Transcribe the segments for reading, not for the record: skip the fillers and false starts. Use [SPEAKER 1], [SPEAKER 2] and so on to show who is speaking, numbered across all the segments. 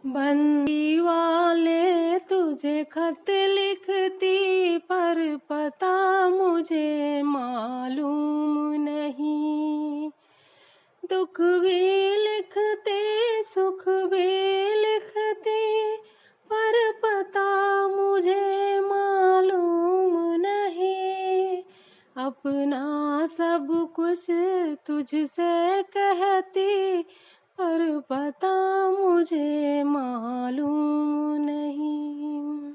[SPEAKER 1] बंदी वाले तुझे खत लिखती, पर पता मुझे मालूम नहीं। दुख भी लिखते सुख भी लिखते, पर पता मुझे मालूम नहीं। अपना सब कुछ तुझसे कहती, पर पता मुझे मालूम नहीं।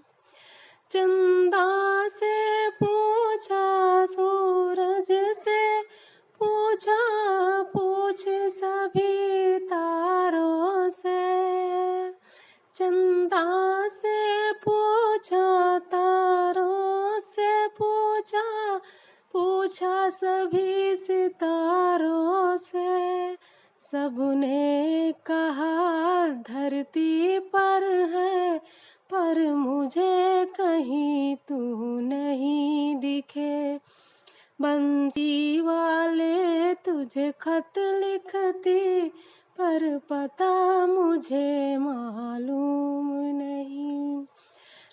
[SPEAKER 1] चंदा से पूछा, सूरज से पूछा, पूछ सभी तारों से। चंदा से पूछा, तारों से पूछा, पूछा सभी सितारों से। सबने कहा धरती पर है, पर मुझे कहीं तू नहीं दिखे। बंसी वाले तुझे खत लिखती, पर पता मुझे मालूम नहीं।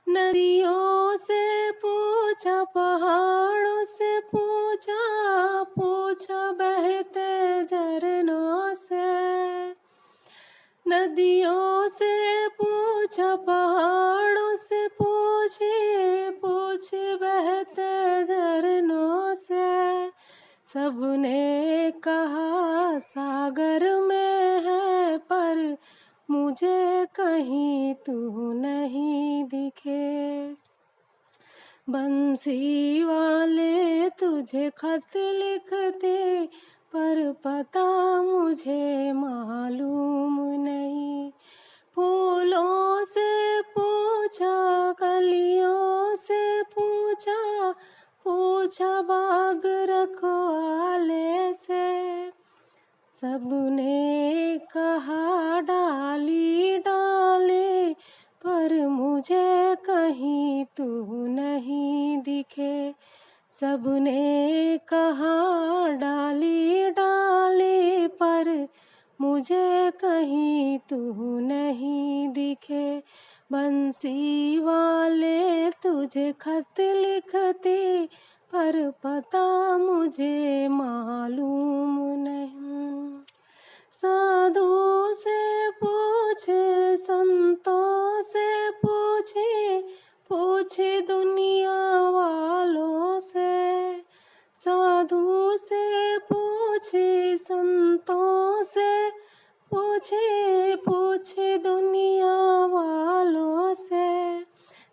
[SPEAKER 1] नदियों से पूछा, पहाड़ों से पूछा, पूछा बहते झरनों से। नदियों से पूछा, पहाड़ों से पूछे, पूछ बहते झरनों से। सबने कहा सागर में है, पर मुझे कहीं तू नहीं दिखे। बंसी वाले तुझे खत लिखते, पर पता मुझे मालूम नहीं। फूलों से पूछा, कलियों से पूछा, पूछा बाग रखवाले से। सबने कहा डाली डाले, पर मुझे कहीं तू नहीं दिखे। सबने कहा डाली डाले, पर मुझे कहीं तू नहीं दिखे। बंसी वाले तुझे खत लिखती, पर पता मुझे मालूम नहीं। साधु से पूछे, संतों से पूछे, पूछे दुनिया वालों से। साधु से पूछे, संतों से पूछे, पूछे दुनिया वालों से।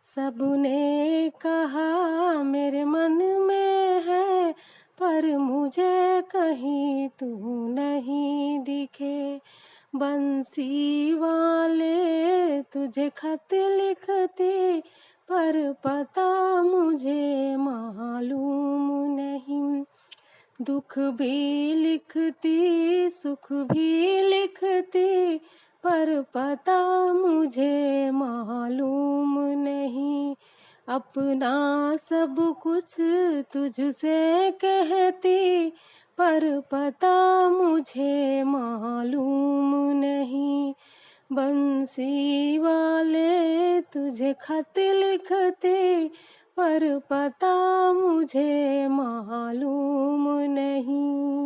[SPEAKER 1] सबने कहा मेरे मन में है, पर मुझे कहीं तू नहीं दिखे। बंसी वाले तुझे खत लिखते, पर पता मुझे मालूम नहीं। दुख भी लिखती सुख भी लिखती, पर पता मुझे मालूम नहीं। अपना सब कुछ तुझसे कहती, पर पता मुझे मालूम नहीं। बंसी वाले तुझे खत लिखते, पर पता मुझे मालूम नहीं।